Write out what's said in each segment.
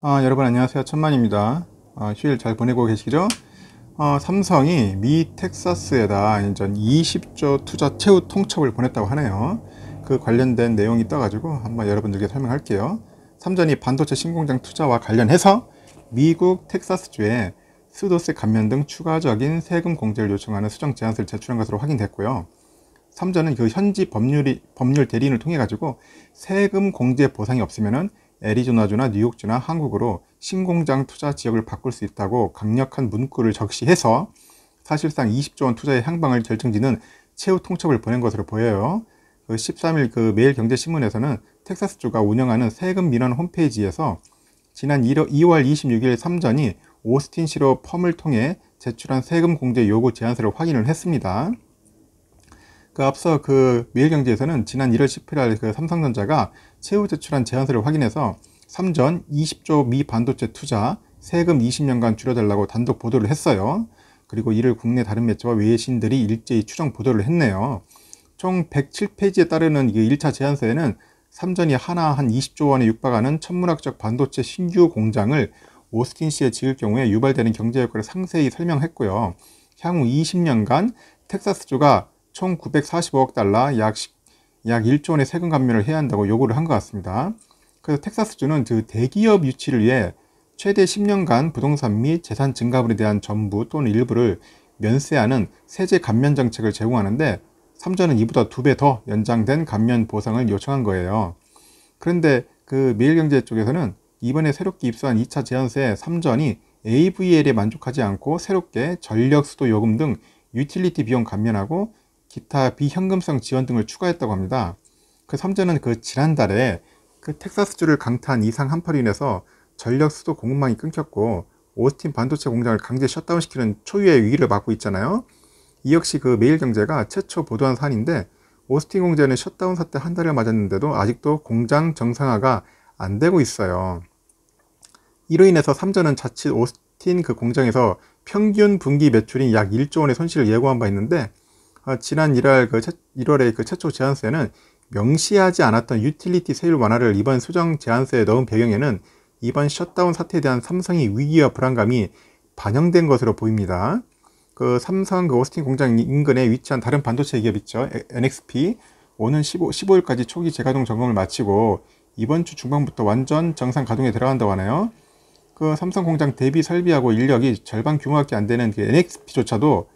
여러분 안녕하세요. 천만입니다. 휴일 잘 보내고 계시죠? 삼성이 미 텍사스에다 인전 20조 투자 최후 통첩을 보냈다고 하네요. 그 관련된 내용이 떠가지고 한번 여러분들께 설명할게요. 삼전이 반도체 신공장 투자와 관련해서 미국 텍사스주에 수도세 감면 등 추가적인 세금 공제를 요청하는 수정 제안서를 제출한 것으로 확인됐고요. 삼전은 그 현지 법률 대리인을 통해 가지고 세금 공제 보상이 없으면은 애리조나주나 뉴욕주나 한국으로 신공장 투자 지역을 바꿀 수 있다고 강력한 문구를 적시해서 사실상 20조 원 투자의 향방을 결정짓는 최후 통첩을 보낸 것으로 보여요. 13일 그 매일경제신문에서는 텍사스주가 운영하는 세금 민원 홈페이지에서 지난 2월 26일 삼전이 오스틴시로 펌을 통해 제출한 세금 공제 요구 제안서를 확인을 했습니다. 앞서 매일경제에서는 지난 1월 10일 그 삼성전자가 최후 제출한 제안서를 확인해서 삼전 20조 미 반도체 투자 세금 20년간 줄여달라고 단독 보도를 했어요. 그리고 이를 국내 다른 매체와 외신들이 일제히 추정 보도를 했네요. 총 107페이지에 따르는 1차 제안서에는 삼전이 하나 한 20조 원에 육박하는 천문학적 반도체 신규 공장을 오스틴시에 지을 경우에 유발되는 경제 효과를 상세히 설명했고요. 향후 20년간 텍사스주가 총 945억 달러, 약 1조 원의 세금 감면을 해야 한다고 요구를 한 것 같습니다. 그래서 텍사스주는 대기업 유치를 위해 최대 10년간 부동산 및 재산 증가분에 대한 전부 또는 일부를 면세하는 세제 감면 정책을 제공하는데 삼전은 이보다 2배 더 연장된 감면 보상을 요청한 거예요. 그런데 매일경제 쪽에서는 이번에 새롭게 입수한 2차 제안서에 삼전이 AVL에 만족하지 않고 새롭게 전력, 수도, 요금 등 유틸리티 비용 감면하고 기타 비현금성 지원 등을 추가했다고 합니다. 삼전은 지난달에 텍사스주를 강타한 이상 한파로 인해서 전력, 수도 공급망이 끊겼고 오스틴 반도체 공장을 강제 셧다운시키는 초유의 위기를 맞고 있잖아요. 이 역시 매일경제가 최초 보도한 사안인데 오스틴 공장의 셧다운 사태 한 달을 맞았는데도 아직도 공장 정상화가 안 되고 있어요. 이로 인해서 삼전은 자칫 오스틴 공장에서 평균 분기 매출인 약 1조 원의 손실을 예고한 바 있는데 지난 1월의 최초 제안서에는 명시하지 않았던 유틸리티 세율 완화를 이번 수정 제안서에 넣은 배경에는 이번 셧다운 사태에 대한 삼성의 위기와 불안감이 반영된 것으로 보입니다. 삼성 오스틴 공장 인근에 위치한 다른 반도체 기업 있죠. NXP. 오는 15일까지 초기 재가동 점검을 마치고 이번 주 중반부터 완전 정상 가동에 들어간다고 하네요. 삼성 공장 대비 설비하고 인력이 절반 규모밖에 안 되는 NXP조차도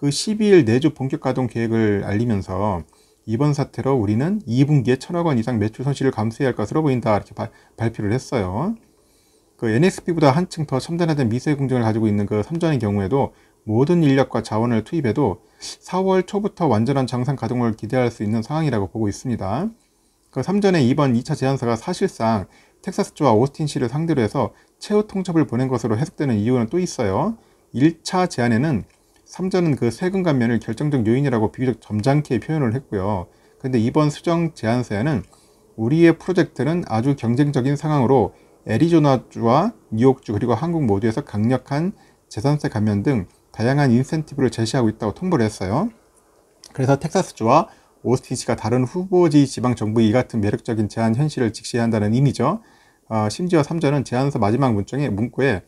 12일 내주 본격 가동 계획을 알리면서 이번 사태로 우리는 2분기에 1,000억 원 이상 매출 손실을 감수해야 할 것으로 보인다 이렇게 발표를 했어요. NXP보다 한층 더 첨단화된 미세 공정을 가지고 있는 삼전의 경우에도 모든 인력과 자원을 투입해도 4월 초부터 완전한 정상 가동을 기대할 수 있는 상황이라고 보고 있습니다. 삼전의 이번 2차 제안서가 사실상 텍사스주와 오스틴시를 상대로 해서 최후 통첩을 보낸 것으로 해석되는 이유는 또 있어요. 1차 제안에는 삼전은 세금 감면을 결정적 요인이라고 비교적 점잖게 표현을 했고요. 그런데 이번 수정 제안서에는 우리의 프로젝트는 아주 경쟁적인 상황으로 애리조나주와 뉴욕주 그리고 한국 모두에서 강력한 재산세 감면 등 다양한 인센티브를 제시하고 있다고 통보를 했어요. 그래서 텍사스주와 오스틴시가 다른 후보지 지방 정부의 이 같은 매력적인 제안 현실을 직시해야 한다는 의미죠. 심지어 삼전은 제안서 마지막 문구에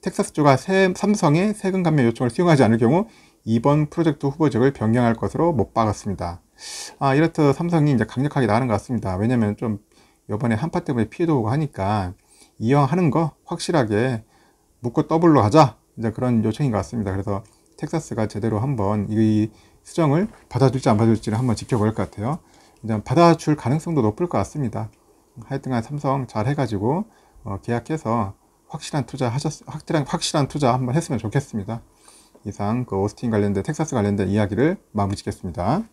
텍사스주가 삼성의 세금 감면 요청을 수용하지 않을 경우 이번 프로젝트 후보직을 변경할 것으로 못 박았습니다. 이렇듯 삼성이 이제 강력하게 나가는 것 같습니다. 왜냐면 좀 이번에 한파 때문에 피해도 오고 하니까 이왕 하는 거 확실하게 묶고 더블로 하자. 이제 그런 요청인 것 같습니다. 그래서 텍사스가 제대로 한번 이 수정을 받아줄지 안 받아줄지를 한번 지켜볼 것 같아요. 이제 받아줄 가능성도 높을 것 같습니다. 하여튼간 삼성 잘 해가지고 계약해서 확실한 투자 한번 했으면 좋겠습니다. 이상 오스틴 관련된 텍사스 관련된 이야기를 마무리 짓겠습니다.